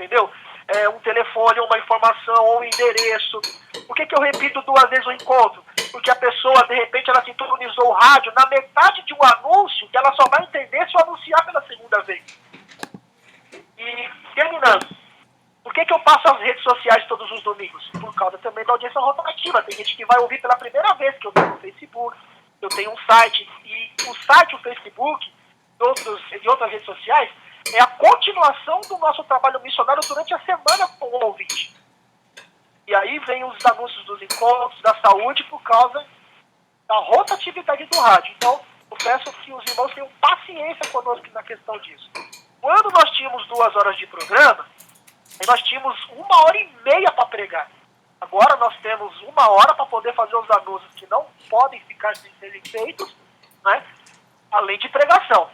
entendeu? Um telefone, uma informação, ou um endereço. Por que eu repito 2 vezes o encontro? Porque a pessoa, de repente, ela sintonizou o rádio na metade de um anúncio que ela só vai entender se eu anunciar pela segunda vez. E, terminando, por que eu faço as redes sociais todos os domingos? Por causa também da audiência rotativa. Tem gente que vai ouvir pela primeira vez que eu tenho no Facebook, eu tenho um site, e o site, o Facebook e outras redes sociais é a continuação do nosso trabalho missionário durante a semana com o ouvinte. E aí vem os anúncios dos encontros, da saúde, por causa da rotatividade do rádio. Então, eu peço que os irmãos tenham paciência conosco na questão disso. Quando nós tínhamos 2 horas de programa, nós tínhamos 1h30 para pregar. Agora nós temos 1 hora para poder fazer os anúncios que não podem ficar sem serem feitos, né? Além de pregação.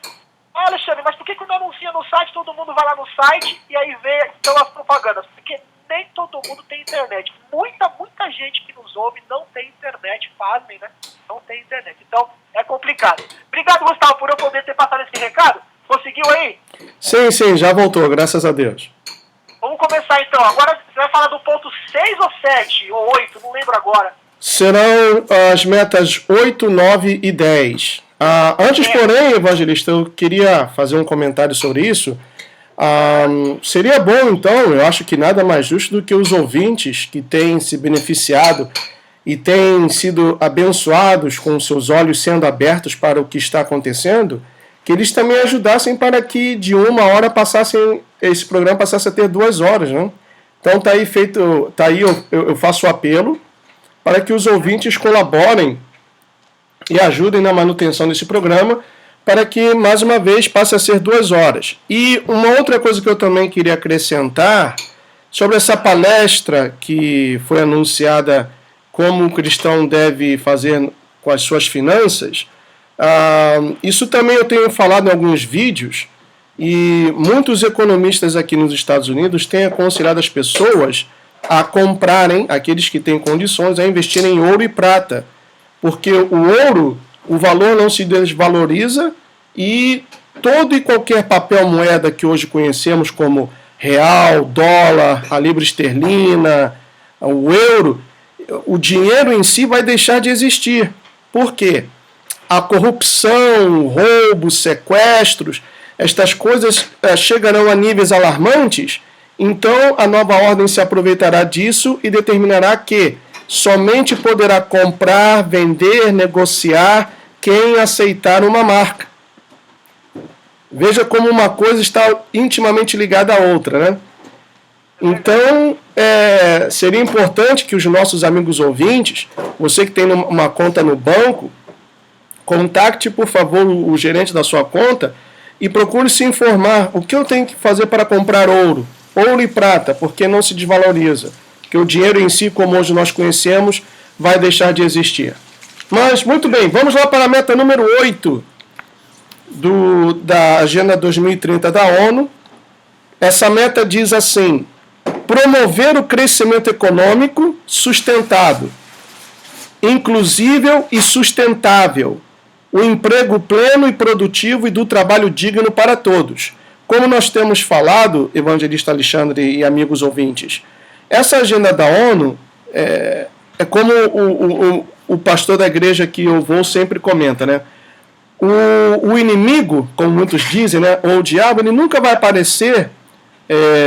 Alexandre, mas por que não anuncia no site, todo mundo vai lá no site e aí vê então as propagandas? Porque nem todo mundo tem internet. Muita gente que nos ouve não tem internet, pasmem, né? Não tem internet. Então, é complicado. Obrigado, Gustavo, por eu poder ter passado esse recado. Conseguiu aí? Sim, já voltou, graças a Deus. Vamos começar então. Agora você vai falar do ponto 6 ou 7 ou 8, não lembro agora. Serão as metas 8, 9 e 10. Antes, porém, evangelista, eu queria fazer um comentário sobre isso. Seria bom, então, eu acho que nada mais justo do que os ouvintes que têm se beneficiado e têm sido abençoados com seus olhos sendo abertos para o que está acontecendo, que eles também ajudassem para que de 1 hora esse programa passasse a ter 2 horas, né? Então tá aí eu faço o apelo para que os ouvintes colaborem e ajudem na manutenção desse programa, para que, mais uma vez, passe a ser 2 horas. E uma outra coisa que eu também queria acrescentar, sobre essa palestra que foi anunciada como um cristão deve fazer com as suas finanças, isso também eu tenho falado em alguns vídeos, e muitos economistas aqui nos Estados Unidos têm aconselhado as pessoas a comprarem, aqueles que têm condições, a investirem em ouro e prata, porque o ouro, o valor não se desvaloriza e todo e qualquer papel moeda que hoje conhecemos como real, dólar, a libra esterlina, o euro, o dinheiro em si vai deixar de existir. Por quê? A corrupção, roubos, sequestros, estas coisas chegarão a níveis alarmantes, então a nova ordem se aproveitará disso e determinará que somente poderá comprar, vender, negociar quem aceitar uma marca. Veja como uma coisa está intimamente ligada à outra, né? Então, seria importante que os nossos amigos ouvintes, você que tem uma conta no banco, contacte, por favor, o gerente da sua conta e procure se informar o que eu tenho que fazer para comprar ouro e prata, porque não se desvaloriza. Que o dinheiro em si, como hoje nós conhecemos, vai deixar de existir. Mas, muito bem, vamos lá para a meta número 8 da Agenda 2030 da ONU. Essa meta diz assim: promover o crescimento econômico sustentado, inclusível e sustentável, o emprego pleno e produtivo e do trabalho digno para todos. Como nós temos falado, evangelista Alexandre e amigos ouvintes, essa agenda da ONU é como o pastor da igreja que eu vou sempre comenta, né? O inimigo, como muitos dizem, né, ou o diabo, ele nunca vai aparecer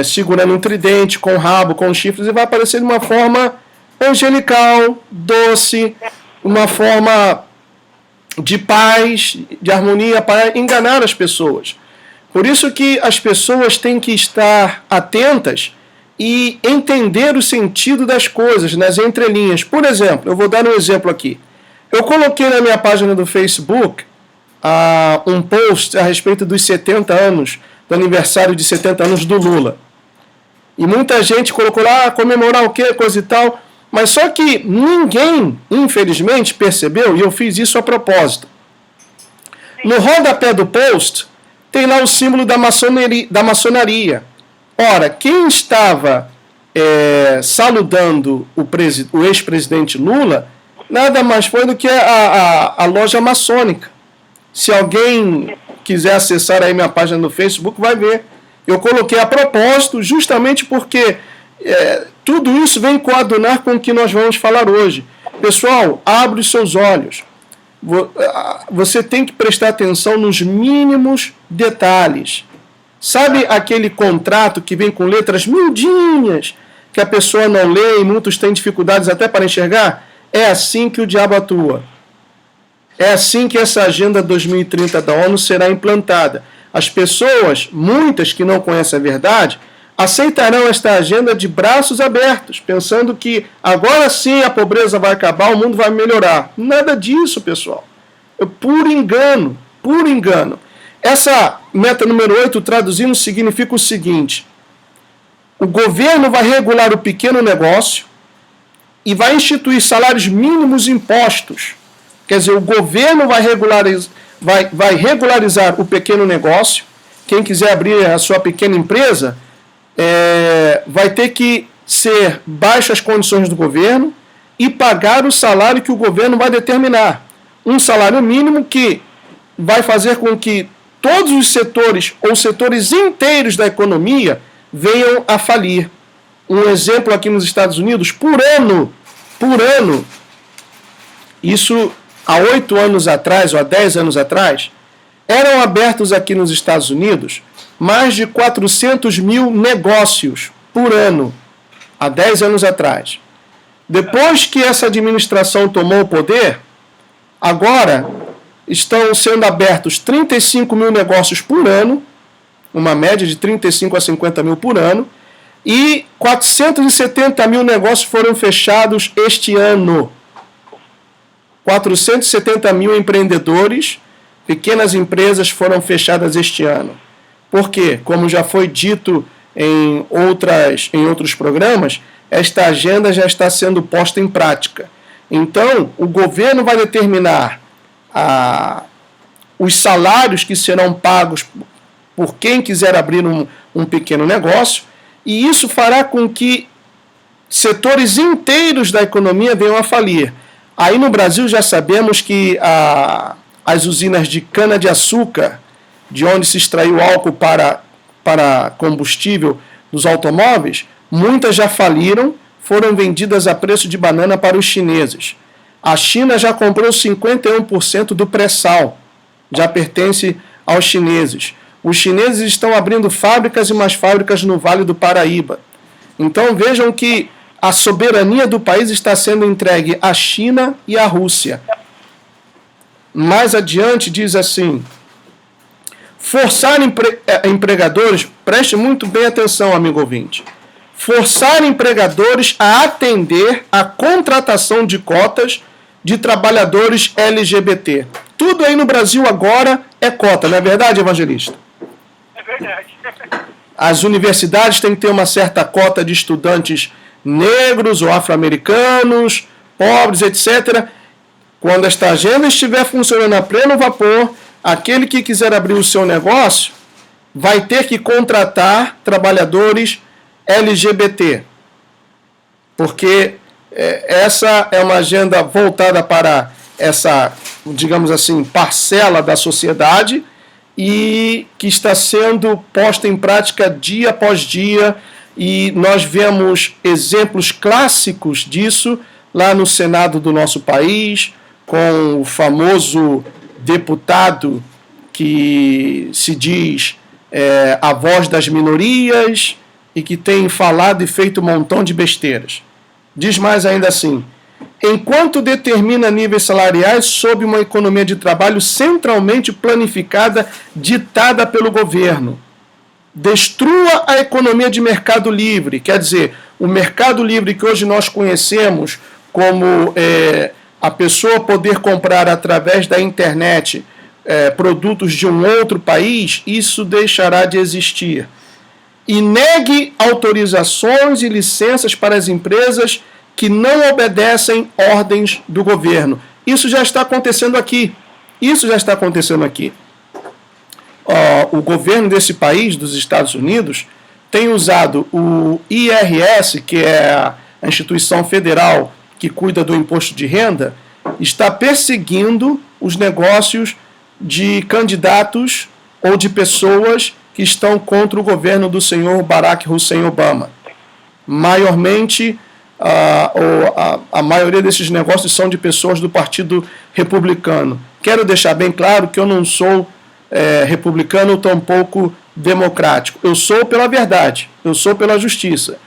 segurando um tridente, com rabo, com chifres, ele vai aparecer de uma forma angelical, doce, uma forma de paz, de harmonia, para enganar as pessoas. Por isso que as pessoas têm que estar atentas e entender o sentido das coisas nas entrelinhas. Por exemplo, eu vou dar um exemplo aqui. Eu coloquei na minha página do Facebook um post a respeito dos 70 anos, do aniversário de 70 anos do Lula. E muita gente colocou lá, comemorar o quê, coisa e tal. Mas só que ninguém, infelizmente, percebeu, e eu fiz isso a propósito. No rodapé do post, tem lá o símbolo da maçonaria. Ora, quem estava saludando o ex-presidente Lula, nada mais foi do que a loja maçônica. Se alguém quiser acessar aí minha página no Facebook, vai ver Eu coloquei a propósito justamente porque tudo isso vem coadunar com o que nós vamos falar hoje. Pessoal, abre os seus olhos. Você tem que prestar atenção nos mínimos detalhes. Sabe aquele contrato que vem com letras miudinhas, que a pessoa não lê e muitos têm dificuldades até para enxergar? É assim que o diabo atua. É assim que essa Agenda 2030 da ONU será implantada. As pessoas, muitas que não conhecem a verdade, aceitarão esta agenda de braços abertos, pensando que agora sim a pobreza vai acabar, o mundo vai melhorar. Nada disso, pessoal. É puro engano, puro engano. Essa meta número 8, traduzindo, significa o seguinte: o governo vai regular o pequeno negócio e vai instituir salários mínimos impostos. Quer dizer, o governo vai regularizar o pequeno negócio. Quem quiser abrir a sua pequena empresa vai ter que ser baixo as condições do governo e pagar o salário que o governo vai determinar. Um salário mínimo que vai fazer com que todos os setores ou setores inteiros da economia venham a falir. Um exemplo aqui nos Estados Unidos, por ano, isso há 8 anos atrás ou há 10 anos atrás, eram abertos aqui nos Estados Unidos mais de 400 mil negócios por ano, há 10 anos atrás. Depois que essa administração tomou o poder, agora estão sendo abertos 35 mil negócios por ano, uma média de 35 a 50 mil por ano, e 470 mil negócios foram fechados este ano. 470 mil empreendedores, pequenas empresas foram fechadas este ano. Por quê? Como já foi dito em outros programas, esta agenda já está sendo posta em prática. Então, o governo vai determinar os salários que serão pagos por quem quiser abrir um pequeno negócio, e isso fará com que setores inteiros da economia venham a falir. Aí no Brasil já sabemos que as usinas de cana-de-açúcar, de onde se extraiu álcool para combustível dos automóveis, muitas já faliram, foram vendidas a preço de banana para os chineses. A China já comprou 51% do pré-sal, já pertence aos chineses. Os chineses estão abrindo fábricas e mais fábricas no Vale do Paraíba. Então vejam que a soberania do país está sendo entregue à China e à Rússia. Mais adiante diz assim: forçar empregadores, preste muito bem atenção, amigo ouvinte, forçar empregadores a atender à contratação de cotas de trabalhadores LGBT. Tudo aí no Brasil agora é cota, não é verdade, evangelista? É verdade. As universidades têm que ter uma certa cota de estudantes negros ou afro-americanos, pobres, etc. Quando esta agenda estiver funcionando a pleno vapor, aquele que quiser abrir o seu negócio vai ter que contratar trabalhadores LGBT. Porque essa é uma agenda voltada para essa, digamos assim, parcela da sociedade e que está sendo posta em prática dia após dia, e nós vemos exemplos clássicos disso lá no Senado do nosso país, com o famoso deputado que se diz a voz das minorias e que tem falado e feito um montão de besteiras. Diz mais ainda assim: enquanto determina níveis salariais sob uma economia de trabalho centralmente planificada, ditada pelo governo. Destrua a economia de mercado livre, quer dizer, o mercado livre que hoje nós conhecemos como a pessoa poder comprar através da internet produtos de um outro país, isso deixará de existir. E negue autorizações e licenças para as empresas que não obedecem ordens do governo. Isso já está acontecendo aqui. O governo desse país, dos Estados Unidos, tem usado o IRS, que é a instituição federal que cuida do imposto de renda, está perseguindo os negócios de candidatos ou de pessoas que estão contra o governo do senhor Barack Hussein Obama. Maiormente, a maioria desses negócios são de pessoas do Partido Republicano. Quero deixar bem claro que eu não sou republicano ou tampouco democrático. Eu sou pela verdade, eu sou pela justiça.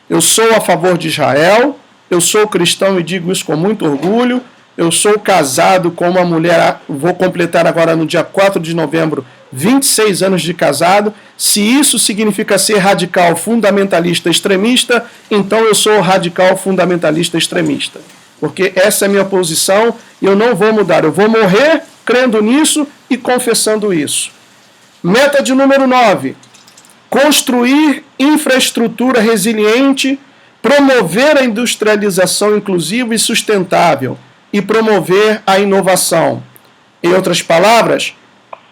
Eu sou a favor de Israel, eu sou cristão e digo isso com muito orgulho. Eu sou casado com uma mulher, vou completar agora no dia 4 de novembro, 26 anos de casado. Se isso significa ser radical, fundamentalista, extremista, então eu sou radical, fundamentalista, extremista. Porque essa é a minha posição e eu não vou mudar. Eu vou morrer crendo nisso e confessando isso. Meta de número 9. Construir infraestrutura resiliente, promover a industrialização inclusiva e sustentável e promover a inovação. Em outras palavras,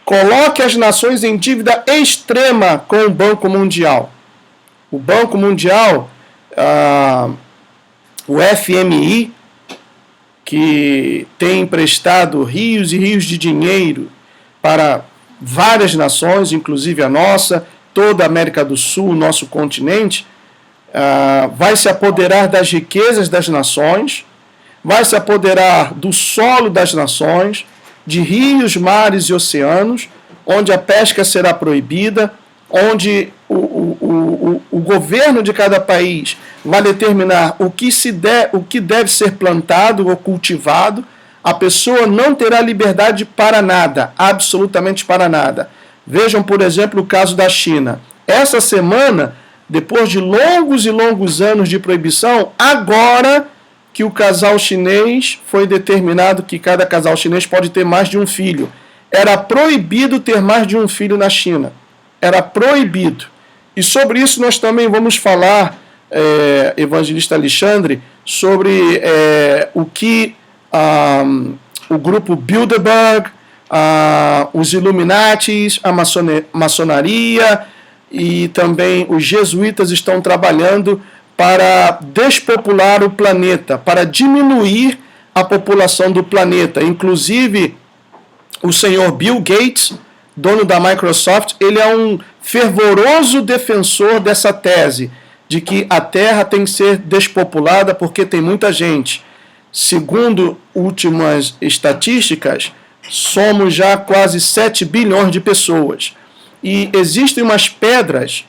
coloque as nações em dívida extrema com o Banco Mundial. O Banco Mundial, o FMI, que tem emprestado rios e rios de dinheiro para várias nações, inclusive a nossa, toda a América do Sul, nosso continente, vai se apoderar das riquezas das nações, vai se apoderar do solo das nações, de rios, mares e oceanos, onde a pesca será proibida, onde o governo de cada país vai determinar o que deve ser plantado ou cultivado. A pessoa não terá liberdade para nada, absolutamente para nada. Vejam, por exemplo, o caso da China. Essa semana, depois de longos e longos anos de proibição, agora que o casal chinês foi determinado que cada casal chinês pode ter mais de um filho. Era proibido ter mais de um filho na China. Era proibido. E sobre isso nós também vamos falar, evangelista Alexandre, sobre o que o grupo Bilderberg, os Illuminatis, a maçonaria e também os jesuítas estão trabalhando para despopular o planeta, para diminuir a população do planeta. Inclusive, o senhor Bill Gates, dono da Microsoft, ele é um fervoroso defensor dessa tese, de que a Terra tem que ser despopulada porque tem muita gente. Segundo últimas estatísticas, somos já quase 7 bilhões de pessoas. E existem umas pedras,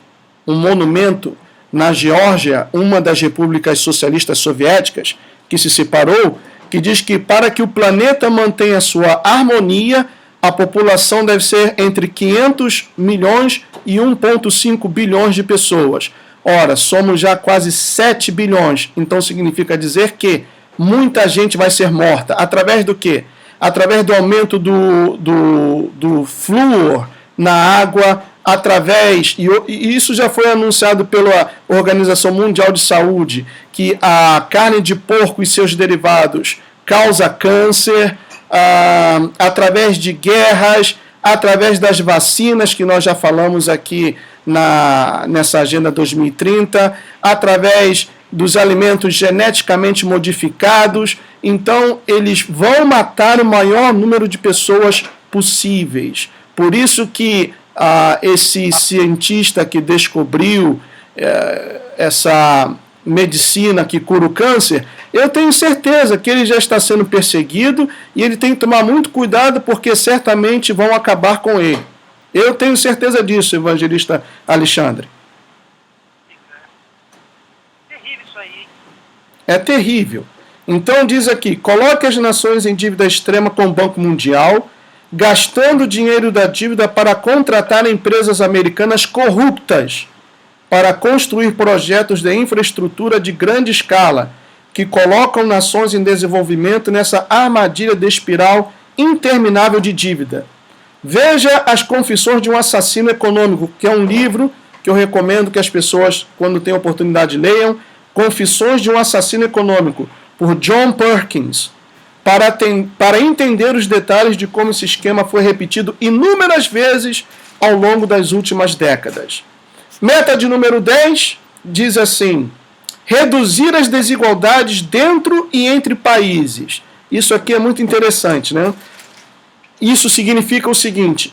um monumento na Geórgia, uma das repúblicas socialistas soviéticas, que se separou, que diz que para que o planeta mantenha sua harmonia, a população deve ser entre 500 milhões e 1,5 bilhões de pessoas. Ora, somos já quase 7 bilhões, então significa dizer que muita gente vai ser morta. Através do quê? Através do aumento do flúor na água, e isso já foi anunciado pela Organização Mundial de Saúde, que a carne de porco e seus derivados causa câncer, através de guerras, através das vacinas, que nós já falamos aqui nessa Agenda 2030, através dos alimentos geneticamente modificados. Então, eles vão matar o maior número de pessoas possíveis. Por isso que esse cientista que descobriu essa medicina que cura o câncer, eu tenho certeza que ele já está sendo perseguido e ele tem que tomar muito cuidado porque certamente vão acabar com ele. Eu tenho certeza disso, evangelista Alexandre. Terrível isso aí. É terrível. Então diz aqui, coloque as nações em dívida extrema com o Banco Mundial, gastando dinheiro da dívida para contratar empresas americanas corruptas para construir projetos de infraestrutura de grande escala que colocam nações em desenvolvimento nessa armadilha de espiral interminável de dívida. Veja As Confissões de um Assassino Econômico, que é um livro que eu recomendo que as pessoas, quando têm oportunidade, leiam. Confissões de um Assassino Econômico, por John Perkins, para entender os detalhes de como esse esquema foi repetido inúmeras vezes ao longo das últimas décadas. Meta de número 10 diz assim: reduzir as desigualdades dentro e entre países. Isso aqui é muito interessante, né? Isso significa o seguinte: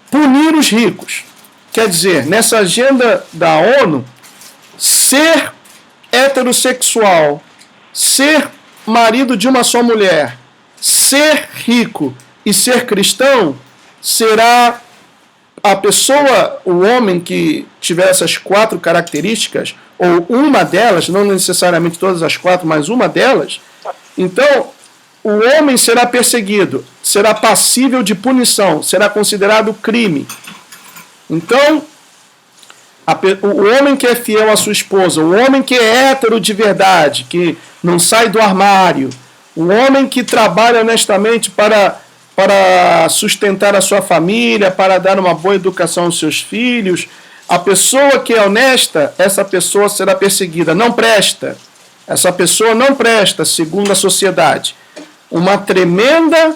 punir os ricos. Quer dizer, nessa agenda da ONU, ser heterossexual, ser marido de uma só mulher, ser rico e ser cristão, será a pessoa, o homem que tiver essas 4 características, ou uma delas, não necessariamente todas as 4, mas uma delas, então o homem será perseguido, será passível de punição, será considerado crime. Então, o homem que é fiel à sua esposa, o homem que é hétero de verdade, que não sai do armário, o homem que trabalha honestamente para sustentar a sua família, para dar uma boa educação aos seus filhos, a pessoa que é honesta, essa pessoa será perseguida. Não presta. Essa pessoa não presta, segundo a sociedade. Uma tremenda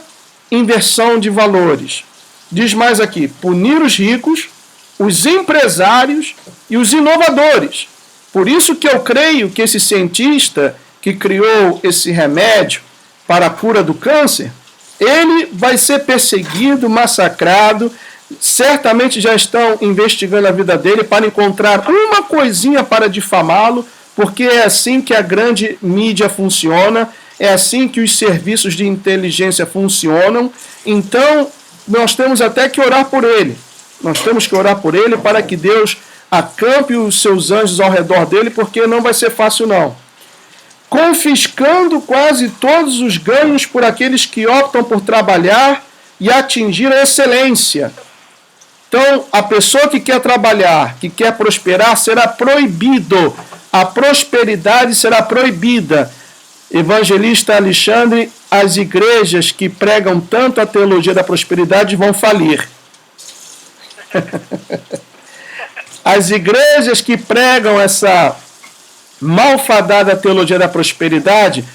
inversão de valores. Diz mais aqui, punir os ricos, os empresários e os inovadores. Por isso que eu creio que esse cientista que criou esse remédio para a cura do câncer, ele vai ser perseguido, massacrado. Certamente já estão investigando a vida dele para encontrar uma coisinha para difamá-lo, porque é assim que a grande mídia funciona, é assim que os serviços de inteligência funcionam. Então, nós temos até que orar por ele. Nós temos que orar por ele para que Deus acampe os seus anjos ao redor dele, porque não vai ser fácil não. Confiscando quase todos os ganhos por aqueles que optam por trabalhar e atingir a excelência. Então, a pessoa que quer trabalhar, que quer prosperar, será proibido. A prosperidade será proibida. Evangelista Alexandre, as igrejas que pregam tanto a teologia da prosperidade vão falir. As igrejas que pregam essa malfadada teologia da prosperidade,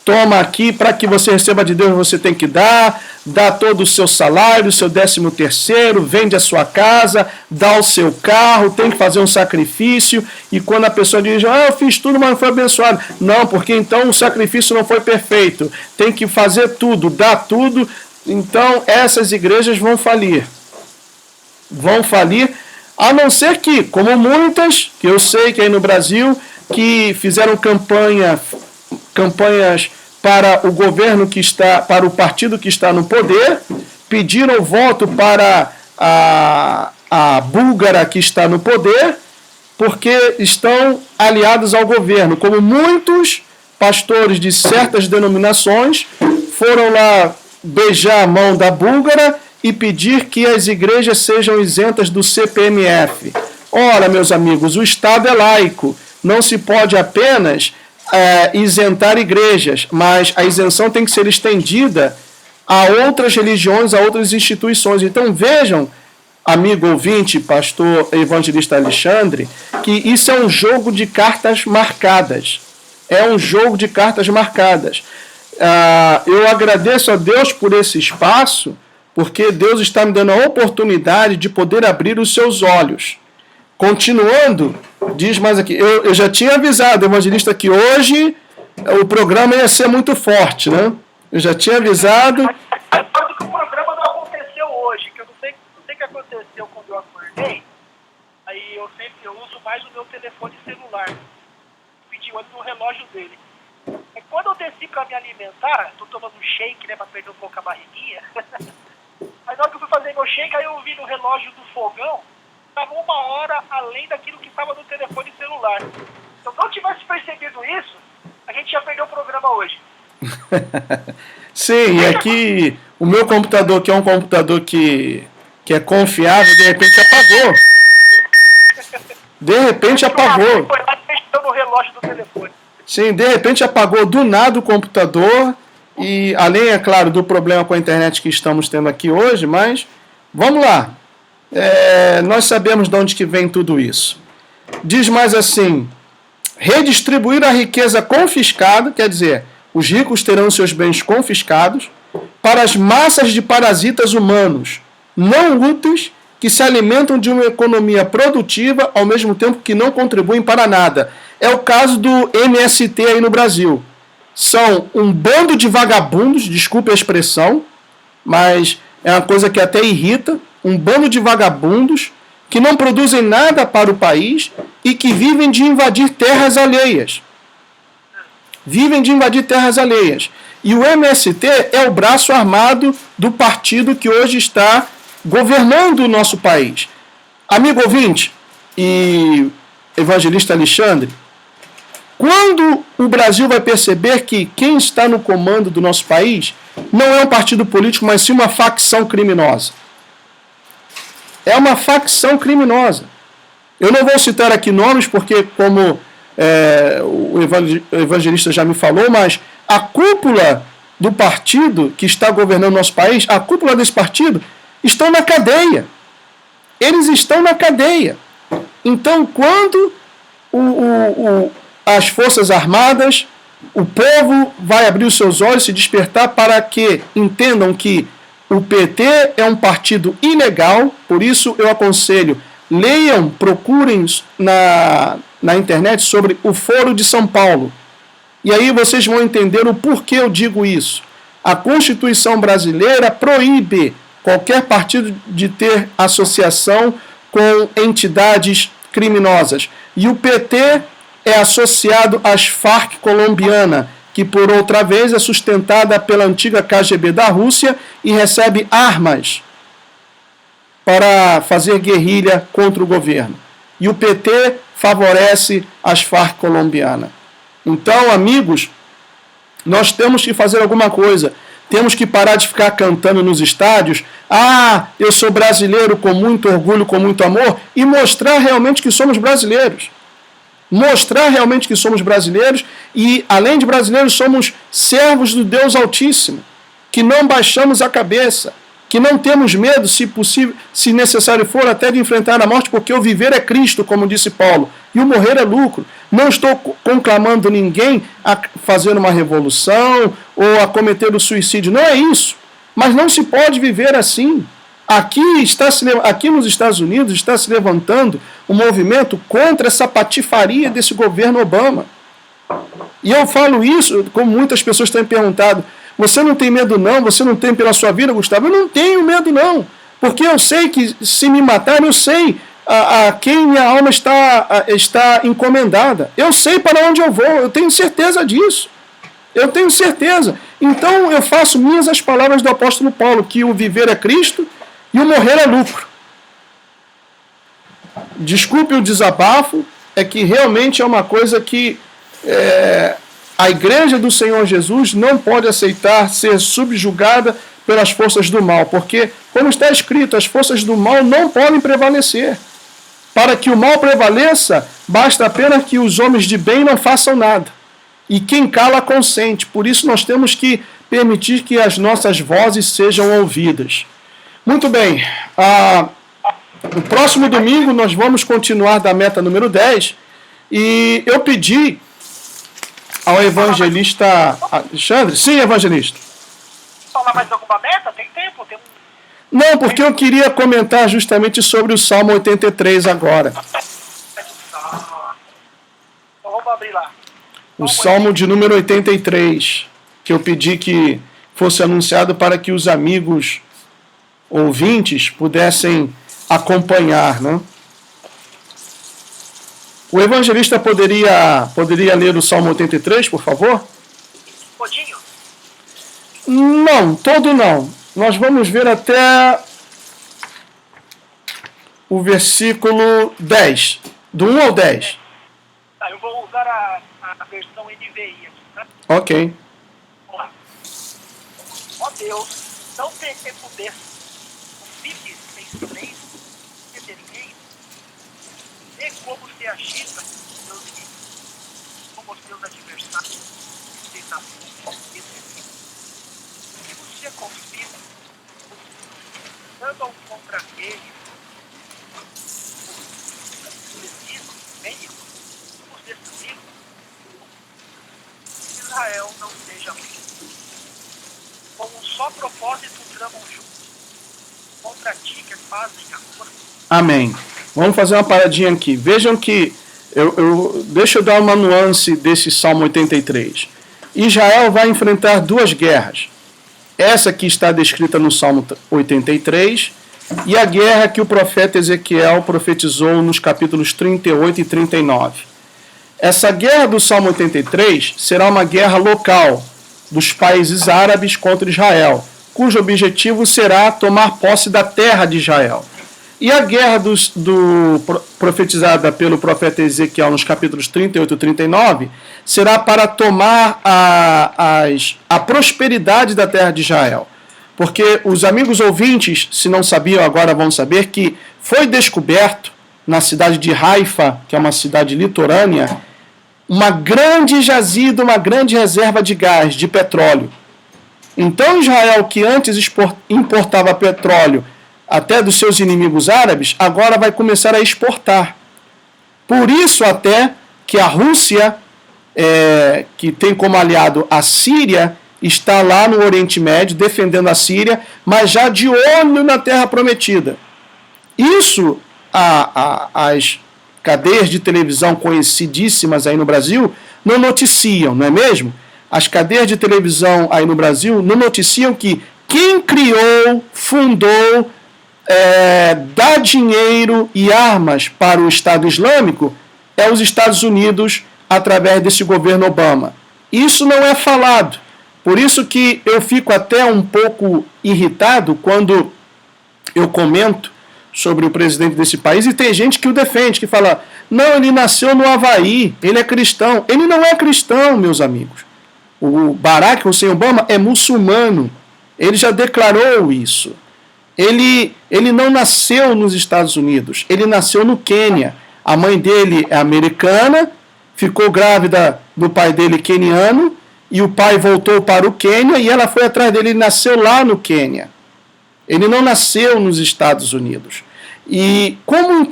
toma aqui, para que você receba de Deus, você tem que dar, dá todo o seu salário, o seu 13º, vende a sua casa, dá o seu carro, tem que fazer um sacrifício, e quando a pessoa diz, eu fiz tudo, mas não foi abençoado. Não, porque então o sacrifício não foi perfeito, tem que fazer tudo, dar tudo. Então essas igrejas vão falir. Vão falir, a não ser que, como muitas, que eu sei que aí no Brasil, que fizeram campanhas para o governo que está, para o partido que está no poder, pediram voto para a búlgara que está no poder, porque estão aliados ao governo, como muitos pastores de certas denominações foram lá beijar a mão da búlgara e pedir que as igrejas sejam isentas do CPMF. Ora, meus amigos, o Estado é laico, não se pode apenas isentar igrejas, mas a isenção tem que ser estendida a outras religiões, a outras instituições. Então vejam, amigo ouvinte, pastor evangelista Alexandre, que isso é um jogo de cartas marcadas. É um jogo de cartas marcadas. Eu agradeço a Deus por esse espaço, porque Deus está me dando a oportunidade de poder abrir os seus olhos. Continuando, diz mais aqui, eu já tinha avisado, evangelista, que hoje o programa ia ser muito forte, né? Eu já tinha avisado. Mas que o programa não aconteceu hoje, que eu não sei o que aconteceu quando eu acordei, aí eu uso mais o meu telefone celular. Pedi olho no relógio dele. E quando eu desci para me alimentar, tô tomando um shake, né, para perder um pouco a barriguinha. Mas na hora que eu fui fazer meu shake, aí eu vi no relógio do fogão, estava 1 hora além daquilo que estava no telefone celular. Se eu não tivesse percebido isso, a gente ia perder o programa hoje. Sim, e aqui o meu computador, que é um computador que é confiável, de repente apagou. De repente apagou. Foi lá no relógio do telefone. Sim, de repente apagou do nada o computador. E além, é claro, do problema com a internet que estamos tendo aqui hoje, mas vamos lá. Nós sabemos de onde que vem tudo isso. Diz mais assim, redistribuir a riqueza confiscada, quer dizer, os ricos terão seus bens confiscados, para as massas de parasitas humanos não úteis que se alimentam de uma economia produtiva ao mesmo tempo que não contribuem para nada. É o caso do MST aí no Brasil. São um bando de vagabundos, desculpe a expressão, mas é uma coisa que até irrita, um bando de vagabundos que não produzem nada para o país e que vivem de invadir terras alheias. Vivem de invadir terras alheias. E o MST é o braço armado do partido que hoje está governando o nosso país. Amigo ouvinte e evangelista Alexandre, quando o Brasil vai perceber que quem está no comando do nosso país não é um partido político, mas sim uma facção criminosa? É uma facção criminosa. Eu não vou citar aqui nomes, porque como o evangelista já me falou, mas a cúpula do partido que está governando o nosso país, a cúpula desse partido, estão na cadeia. Eles estão na cadeia. Então, quando as Forças Armadas, o povo vai abrir os seus olhos, se despertar para que entendam que o PT é um partido ilegal, por isso eu aconselho, leiam, procurem na internet sobre o Foro de São Paulo. E aí vocês vão entender o porquê eu digo isso. A Constituição brasileira proíbe qualquer partido de ter associação com entidades criminosas. E o PT é associado às Farc colombiana, que por outra vez é sustentada pela antiga KGB da Rússia e recebe armas para fazer guerrilha contra o governo. E o PT favorece as Farc colombiana. Então, amigos, nós temos que fazer alguma coisa. Temos que parar de ficar cantando nos estádios, eu sou brasileiro com muito orgulho, com muito amor, e mostrar realmente que somos brasileiros. Mostrar realmente que somos brasileiros e, além de brasileiros, somos servos do Deus Altíssimo, que não baixamos a cabeça, que não temos medo, se possível, se necessário for, até de enfrentar a morte, porque o viver é Cristo, como disse Paulo, e o morrer é lucro. Não estou conclamando ninguém a fazer uma revolução ou a cometer o suicídio, não é isso. Mas não se pode viver assim. Aqui nos Estados Unidos está se levantando um movimento contra essa patifaria desse governo Obama. E eu falo isso, como muitas pessoas têm perguntado, você não tem medo não? Você não tem pela sua vida, Gustavo? Eu não tenho medo não, porque eu sei que se me matarem, eu sei a quem minha alma está encomendada. Eu sei para onde eu vou, eu tenho certeza disso. Eu tenho certeza. Então eu faço minhas as palavras do apóstolo Paulo, que o viver é Cristo e o morrer é lucro. Desculpe o desabafo, é que realmente é uma coisa que a igreja do Senhor Jesus não pode aceitar ser subjugada pelas forças do mal, porque, como está escrito, as forças do mal não podem prevalecer. Para que o mal prevaleça, basta apenas que os homens de bem não façam nada. E quem cala consente. Por isso nós temos que permitir que as nossas vozes sejam ouvidas. Muito bem. No próximo domingo nós vamos continuar da meta número 10. E eu pedi ao evangelista Alexandre. Sim, evangelista. Falar mais alguma meta? Tem tempo? Não, porque eu queria comentar justamente sobre o Salmo 83 agora. Então vamos abrir lá. O Salmo de número 83, que eu pedi que fosse anunciado para que os amigos ouvintes pudessem acompanhar, né? O evangelista poderia ler o Salmo 83, por favor? Todinho? Não, todo não. Nós vamos ver até o versículo 10, do 1 ao 10. Tá, eu vou usar a versão NVI aqui, tá? Ok. Vamos lá. Ó Deus, não te empudeça, não fiques em silêncio, ninguém, vê como se agita seus inimigos, como os seus adversários, e você confia, andam contra ele, os destruídos, Israel não seja um. Com um só propósito tramam juntos, contra ti que fazem a força. Amém. Vamos fazer uma paradinha aqui. Vejam que, deixa eu dar uma nuance desse Salmo 83. Israel vai enfrentar duas guerras. Essa que está descrita no Salmo 83 e a guerra que o profeta Ezequiel profetizou nos capítulos 38 e 39. Essa guerra do Salmo 83 será uma guerra local dos países árabes contra Israel, cujo objetivo será tomar posse da terra de Israel. E a guerra profetizada pelo profeta Ezequiel nos capítulos 38 e 39 será para tomar a prosperidade da terra de Israel. Porque os amigos ouvintes, se não sabiam, agora vão saber que foi descoberto na cidade de Haifa, que é uma cidade litorânea, uma grande jazida, uma grande reserva de gás, de petróleo. Então Israel, que antes importava petróleo até dos seus inimigos árabes, agora vai começar a exportar. Por isso até que a Rússia, que tem como aliado a Síria, está lá no Oriente Médio defendendo a Síria, mas já de olho na Terra Prometida. Isso as cadeias de televisão conhecidíssimas aí no Brasil não noticiam, não é mesmo? As cadeias de televisão aí no Brasil não noticiam que quem criou, fundou, dá dinheiro e armas para o Estado Islâmico é os Estados Unidos através desse governo Obama. Isso não é falado. Por isso que eu fico até um pouco irritado quando eu comento sobre o presidente desse país e tem gente que o defende, que fala, não, ele nasceu no Havaí, ele é cristão. Ele não é cristão, meus amigos. O Barack Hussein Obama é muçulmano. Ele já declarou isso. Ele não nasceu nos Estados Unidos, ele nasceu no Quênia. A mãe dele é americana, ficou grávida do pai dele queniano, e o pai voltou para o Quênia e ela foi atrás dele. Ele nasceu lá no Quênia. Ele não nasceu nos Estados Unidos. E como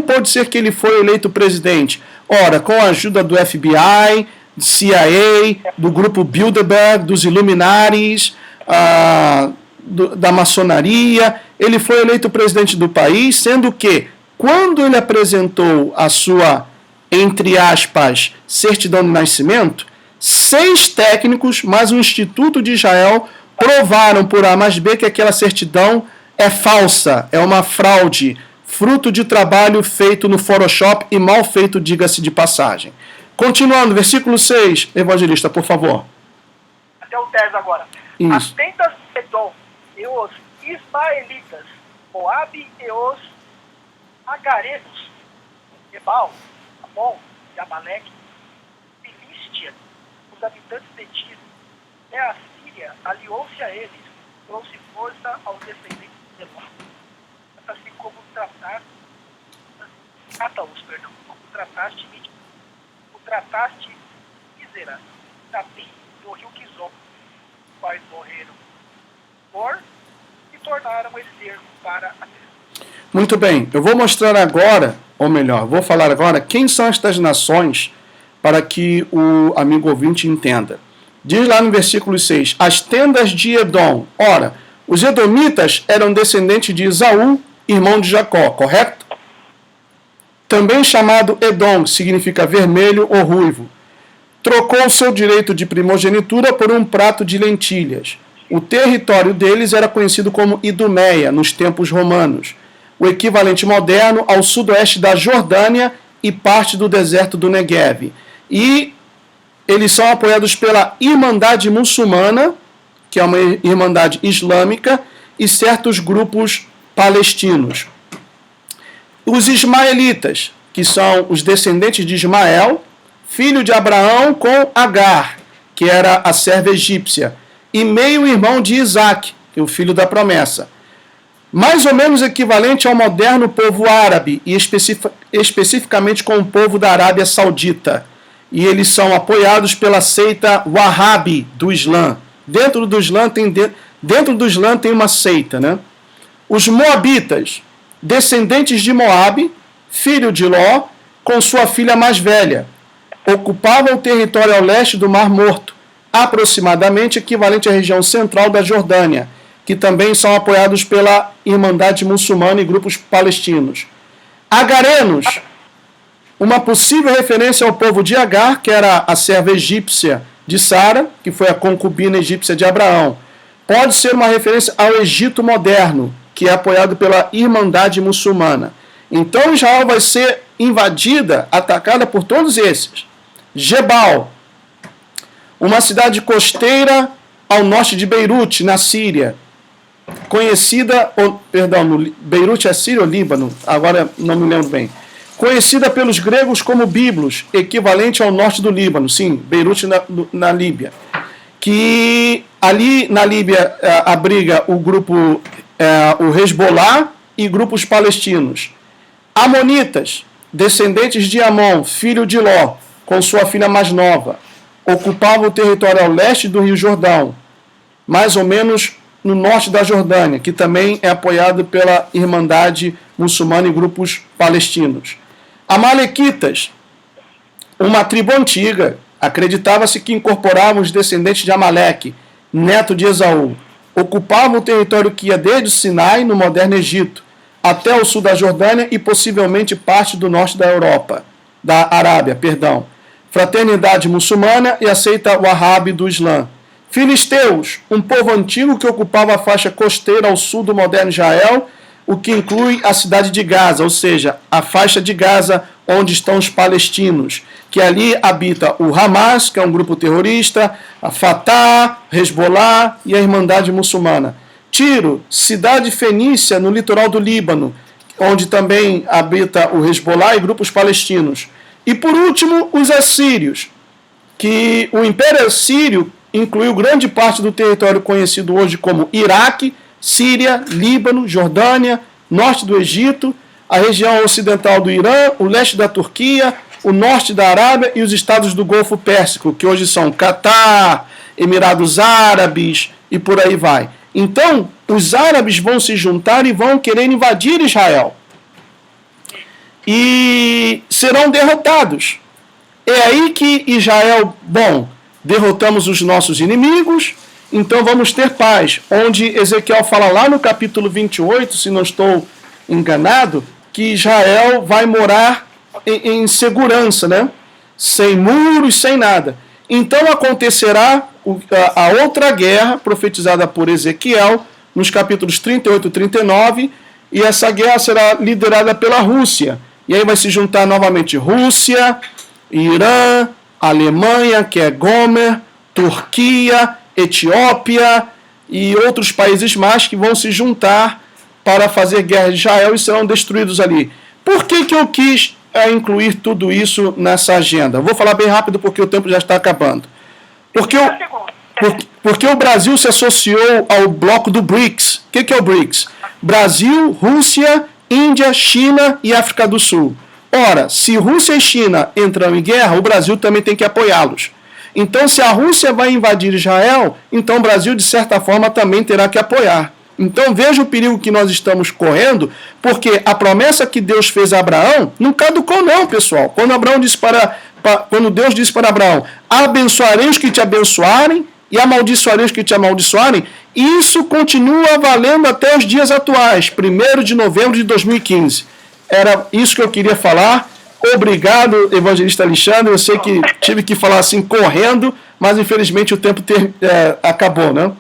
pode ser que ele foi eleito presidente? Ora, com a ajuda do FBI, CIA, do grupo Bilderberg, dos Illuminatis, da maçonaria. Ele foi eleito presidente do país, sendo que, quando ele apresentou a sua, entre aspas, certidão de nascimento, 6 técnicos, mais um Instituto de Israel, provaram por A mais B que aquela certidão é falsa, é uma fraude, fruto de trabalho feito no Photoshop e mal feito, diga-se de passagem. Continuando, versículo 6, evangelista, por favor. Até o 10 agora. Isso. As tendas de Edom e os ismaelitas, Moabe e os agarenos, Ebal, Amon e Amaleque, Filístia, os habitantes de Tiro, e a Síria aliou-se a eles, trouxe força aos descendentes de Eló. Assim como trataste Mísera, Tabim, do rio Quizon, os quais morreram e tornaram esse termo para a terra. Muito bem, eu vou mostrar agora, ou melhor, vou falar agora quem são estas nações para que o amigo ouvinte entenda. Diz lá no versículo 6, as tendas de Edom. Ora, os edomitas eram descendentes de Esaú, irmão de Jacó, correto? Também chamado Edom, significa vermelho ou ruivo. Trocou seu direito de primogenitura por um prato de lentilhas. O território deles era conhecido como Idumeia, nos tempos romanos, o equivalente moderno ao sudoeste da Jordânia e parte do deserto do Negev. E eles são apoiados pela Irmandade Muçulmana, que é uma irmandade islâmica, e certos grupos palestinos. Os ismaelitas, que são os descendentes de Ismael, filho de Abraão com Agar, que era a serva egípcia, e meio-irmão de Isaac, que é o filho da promessa. Mais ou menos equivalente ao moderno povo árabe, e especificamente com o povo da Arábia Saudita. E eles são apoiados pela seita Wahhabi do Islã. Dentro do Islã tem uma seita, né? Os moabitas, descendentes de Moabe, filho de Ló, com sua filha mais velha, ocupavam o território ao leste do Mar Morto, aproximadamente equivalente à região central da Jordânia, que também são apoiados pela Irmandade Muçulmana e grupos palestinos. Agarenos, uma possível referência ao povo de Agar, que era a serva egípcia de Sara, que foi a concubina egípcia de Abraão. Pode ser uma referência ao Egito moderno, que é apoiado pela Irmandade Muçulmana. Então Israel vai ser invadida, atacada por todos esses. Jebal, uma cidade costeira ao norte de Beirute, na Síria, conhecida, Beirute é Síria ou Líbano? Agora não me lembro bem. Conhecida pelos gregos como Biblos, equivalente ao norte do Líbano, sim, Beirute na Líbia. Que ali na Líbia abriga o grupo, o Hezbollah e grupos palestinos. Amonitas, descendentes de Amon, filho de Ló, com sua filha mais nova, ocupavam o território ao leste do Rio Jordão, mais ou menos no norte da Jordânia, que também é apoiado pela Irmandade Muçulmana e grupos palestinos. Amalequitas, uma tribo antiga, acreditava-se que incorporavam os descendentes de Amaleque, neto de Esaú, ocupavam o território que ia desde o Sinai, no moderno Egito, até o sul da Jordânia e possivelmente parte do norte da Arábia. Fraternidade muçulmana e aceita o Wahhabi do Islã. Filisteus, um povo antigo que ocupava a faixa costeira ao sul do moderno Israel, o que inclui a cidade de Gaza, ou seja, a faixa de Gaza onde estão os palestinos, que ali habita o Hamas, que é um grupo terrorista, a Fatah, Hezbollah e a Irmandade Muçulmana. Tiro, cidade fenícia no litoral do Líbano, onde também habita o Hezbollah e grupos palestinos. E por último, os assírios, que o Império Assírio incluiu grande parte do território conhecido hoje como Iraque, Síria, Líbano, Jordânia, norte do Egito, a região ocidental do Irã, o leste da Turquia, o norte da Arábia e os estados do Golfo Pérsico, que hoje são Catar, Emirados Árabes e por aí vai. Então, os árabes vão se juntar e vão querer invadir Israel. E serão derrotados. É aí que Israel, derrotamos os nossos inimigos, então vamos ter paz. Onde Ezequiel fala lá no capítulo 28, se não estou enganado, que Israel vai morar em segurança, né? Sem muros, sem nada. Então acontecerá a outra guerra profetizada por Ezequiel, nos capítulos 38 e 39, e essa guerra será liderada pela Rússia. E aí vai se juntar novamente Rússia, Irã, Alemanha, que é Gomer, Turquia, Etiópia e outros países mais que vão se juntar para fazer guerra de Israel e serão destruídos ali. Por que eu quis incluir tudo isso nessa agenda? Eu vou falar bem rápido porque o tempo já está acabando. Porque o Brasil se associou ao bloco do BRICS. O que é o BRICS? Brasil, Rússia, Índia, China e África do Sul. Ora, se Rússia e China entram em guerra, o Brasil também tem que apoiá-los. Então, se a Rússia vai invadir Israel, então o Brasil, de certa forma, também terá que apoiar. Então, veja o perigo que nós estamos correndo, porque a promessa que Deus fez a Abraão não caducou não, pessoal. Quando Deus disse para Abraão, abençoarei os que te abençoarem e amaldiçoarei os que te amaldiçoarem, isso continua valendo até os dias atuais, 1º de novembro de 2015. Era isso que eu queria falar. Obrigado, evangelista Alexandre. Eu sei que tive que falar assim correndo, mas infelizmente o tempo acabou, né?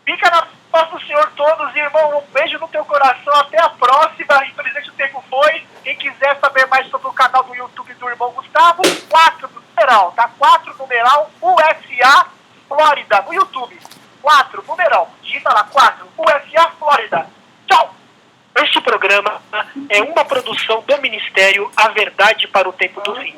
Fica na paz do Senhor todos, irmão. Um beijo no teu coração. Até a próxima. Infelizmente o tempo foi. Quem quiser saber mais sobre o canal do YouTube do irmão Gustavo, 4 numeral, tá? 4 numeral USA Flórida no YouTube. 4 numeral. Digita lá, 4 USA Flórida. Tchau! Este programa é uma produção do Ministério A Verdade para o Tempo do Fim.